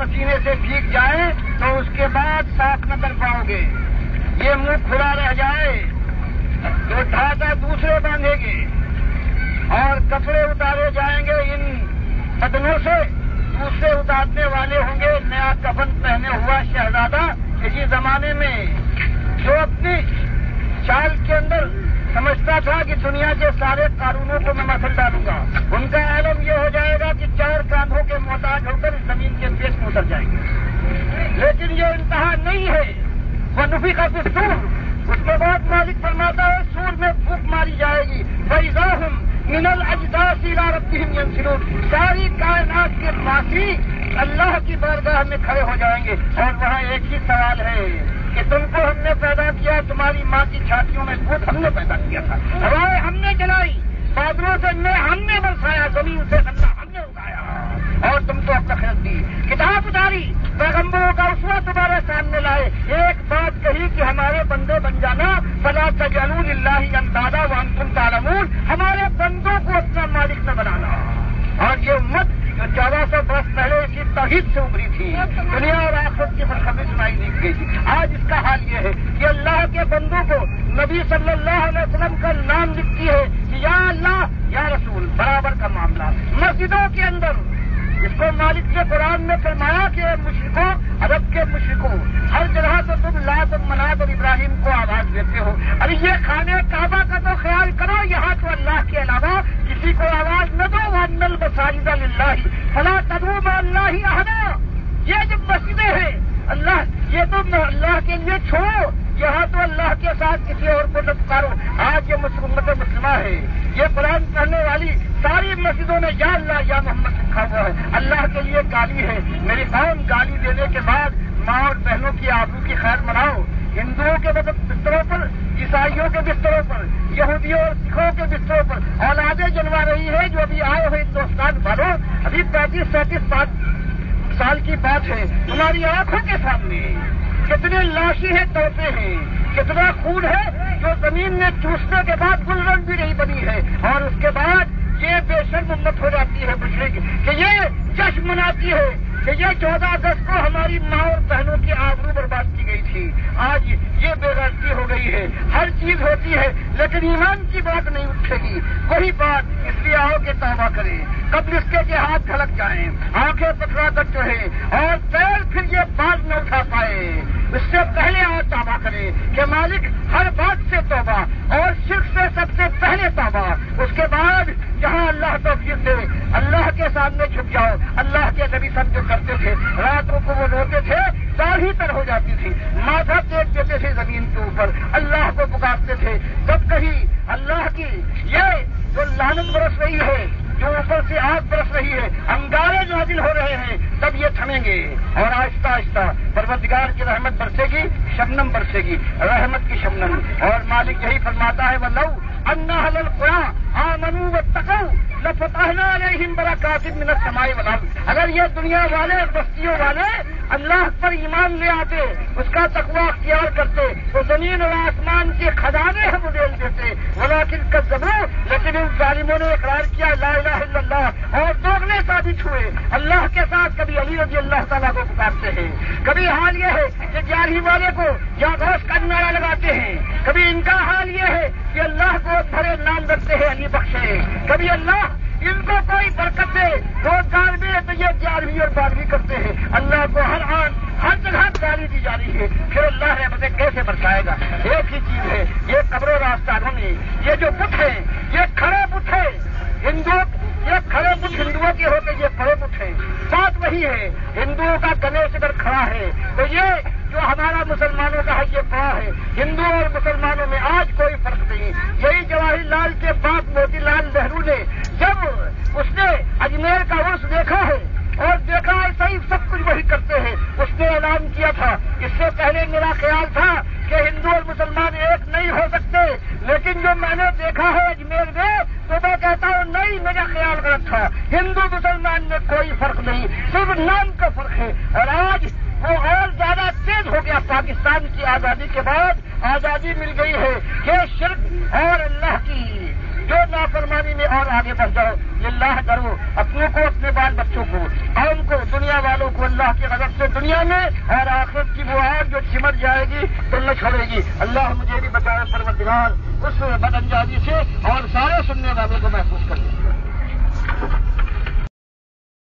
پسینے سے بھیگ جائیں تو اس کے بعد صاف نہ کر پاؤ گے. یہ منہ کھلا رہ جائے تو ڈھانچہ دوسرے باندھے گے اور کپڑے اتارے جائیں گے ان بدنوں سے. دوسرے اتارنے والے ہوں گے نیا کفن پہنے ہوا شہزادہ. اسی زمانے میں جو اپنی چال کے اندر سمجھتا تھا کہ دنیا کے سارے قانونوں کو میں مسل ڈالوں گا، ان کا عالم یہ ہو جائے گا کہ 4 کاندھوں کے محتاج ہو کر زمین کے پیٹ میں اتر جائیں گے. لیکن یہ انتہا نہیں ہے. وہ نفی کا دستور اس کے بعد مالک فرماتا ہے سور میں پھونک ماری جائے گی. فَإِذَا هُمْ مِنَ الْأَجْدَاثِ إِلَىٰ رَبِّهِمْ يَنْسِلُونَ. ساری کائنات کے باسی اللہ کی بارگاہ میں کھڑے ہو جائیں گے. اور وہاں ایک ہی سوال ہے کہ تم کو ہم نے پیدا کیا، تمہاری ماں کی چھاتیوں میں خود ہم نے پیدا کیا تھا، ہوائیں ہم نے چلائی، بادلوں سے ہم نے برسایا، زمین سے اللہ ہم نے اگایا اور تم کو اپنا خرید دی. کتاب اتاری، پیغمبروں کا اسوہ تمہارے سامنے لائے. ایک بات کہی کہ ہمارے بندے بن جانا. فلا تجعلوا للہ اندادا وانتم تعلمون. ہمارے بندوں کو اپنا مالک نہ بنانا. اور یہ امت جو 1400 برس پہلے اسی توحید سے ابری تھی، دنیا اور آخرت کی خوشخبری سنائی نہیں گئی تھی. آج اس کا حال یہ ہے کہ اللہ کے بندوں کو نبی صلی اللہ علیہ وسلم کا نام لکھتی ہے کہ یا اللہ یا رسول برابر کا معاملہ. مسجدوں کے اندر اس کو مالک نے قرآن میں فرمایا کہ مشرکوں، عرب کے مشرکوں، ہر جگہ تو تم لات اور منات اور ابراہیم کو آواز دیتے ہو. ارے یہ خانہ کعبہ کا تو خیال کرو، یہاں تو اللہ کے علاوہ کسی کو آواز نہ دو. وَأَنَّ الْمَسَاجِدَ لِلَّهِ فَلَا تَدْعُوا مَعَ اللَّهِ أَحَدًا. یہ جو مسجدیں ہیں اللہ، یہ تو اللہ کے لیے چھوڑو، یہاں تو اللہ کے ساتھ کسی اور کو نہ پکارو. آج یہ امت مسلمہ ہے، یہ قرآن پڑھنے والی ساری مسجدوں میں یا اللہ یا محمد لکھا ہوا ہے. اللہ کے لیے گالی ہے. میری قوم، گالی دینے کے بعد ماں اور بہنوں کی آبرو کی خیر مناؤ. ہندوؤں کے بستروں پر، عیسائیوں کے بستروں پر، یہودیوں اور سکھوں کے بستروں پر اولادیں جنوا رہی ہے جو ابھی آئے ہوئے ہندوستان والوں. ابھی 35-37 سال کی بات ہے، تمہاری آنکھوں کے سامنے کتنے لاشیں ہیں، توپے ہیں، کتنا خون ہے جو زمین میں چوسنے کے بعد گلرنگ بھی نہیں بنی ہے. اور اس کے بعد یہ بے شرم امت ہو جاتی ہے مشرک کہ یہ جشن مناتی ہے کہ یہ 14 اگست کو ہماری ماں اور بہنوں کی آبرو برباد کی گئی تھی. آج یہ بے غیرتی ہو گئی ہے. ہر چیز ہوتی ہے لیکن ایمان کی بات نہیں اٹھے گی. وہی بات اس لیے آؤ کہ توبہ کریں، قبل اس کے ہاتھ جھلک جائیں، آنکھیں پکڑا کر چڑھیں اور پیر پھر یہ بات نہ اٹھا پائے. اس سے پہلے آؤ توبہ کریں کہ مالک ہر بات سے توبہ اور شرک سے سب سے پہلے توبہ. اس کے بعد جہاں اللہ توفیق دے اللہ کے سامنے جھک جاؤ. اللہ کے نبی سب جو کرتے تھے، راتوں کو وہ روتے تھے، داڑھی تر ہو جاتی تھی، ماتھا ٹیک دیتے تھے زمین کے اوپر، اللہ کو پکارتے تھے. جب کہیں اللہ کی یہ جو لعنت برس رہی ہے، جو اوپر سے آگ برس رہی ہے، انگارے نازل ہو رہے ہیں، تب یہ تھمیں گے اور آہستہ آہستہ پروردگار کی رحمت برسے گی، شبنم برسے گی، رحمت کی شبنم. اور مالک یہی فرماتا ہے وَلَوْ أَنَّ أَهْلَ الْقُرَىٰ آمَنُوا وَاتَّقَوْا لَفَتَحْنَا عَلَيْهِمْ بَرَكَاتٍ مِّنَ السَّمَاءِ وَالْأَرْضِ. اگر یہ دنیا والے، بستیوں والے اللہ پر ایمان لے آتے، اس کا تقویٰ اختیار کرتے تو زمین اور آسمان کے خزانے ہم ادھیل دیتے. ولیکن کذبوا، لیکن ان ظالموں نے اقرار کیا لا الہ الا اللہ اور دوگلے ثابت ہوئے. اللہ کے ساتھ کبھی علی رضی اللہ تعالیٰ کو پکارتے ہیں، کبھی حال یہ ہے کہ 11 والے کو یا غوث کا نعرہ لگاتے ہیں، کبھی ان کا حال یہ ہے کہ اللہ کو بڑے نام رکھتے ہیں علی بخشے، کبھی اللہ ان کو کوئی برکت دے، روزگار میں تو یہ 11ویں اور 12ویں کرتے ہیں. اللہ کو ہر آن ہر جگہ گالی دی جا رہی ہے، پھر اللہ رحمتیں کیسے برسائے گا؟ ایک ہی چیز ہے، یہ قبروں راستانوں میں یہ جو بت ہیں، یہ کھڑے بت ہیں. یہ کھڑے بت ہندوؤں کے ہوتے، یہ کھڑے بت ہیں. بات وہی ہے، ہندوؤں کا گنیش اگر کھڑا ہے تو یہ جو ہمارا مسلمانوں کا ہے یہ پاؤں ہے. ہندوؤں اور مسلمانوں میں آج کوئی فرق نہیں. یہی جواہر لال کے باپ موتی لال نہرو نے جب اس نے اجمیر کا عرس دیکھا ہے اور دیکھا ایسا ہی سب کچھ وہی کرتے ہیں، اس نے اعلان کیا تھا. اس سے پہلے میرا خیال تھا کہ ہندو اور مسلمان ایک نہیں ہو سکتے، لیکن جو میں نے دیکھا ہے اجمیر میں تو میں کہتا ہوں نہیں، میرا خیال غلط تھا. ہندو مسلمان میں کوئی فرق نہیں، صرف نام کا فرق ہے. اور آج وہ اور زیادہ تیز ہو گیا. پاکستان کی آزادی کے بعد آزادی مل گئی ہے کہ شرک اور اللہ کی جو نافرمانی میں اور آگے بڑھ جاؤ. اللہ ڈرو، اپنوں کو، اپنے بال بچوں کو، قوم کو، دنیا والوں کو اللہ اللہ کے غضب سے دنیا میں، اور آخرت کی وہ آگ جو چمٹ جائے گی تو نہ چھوڑے گی۔ اللہ مجھے بھی بچائے پروردگار اس بد انجامی سے، اور سارے سننے والوں کو محفوظ کر دے۔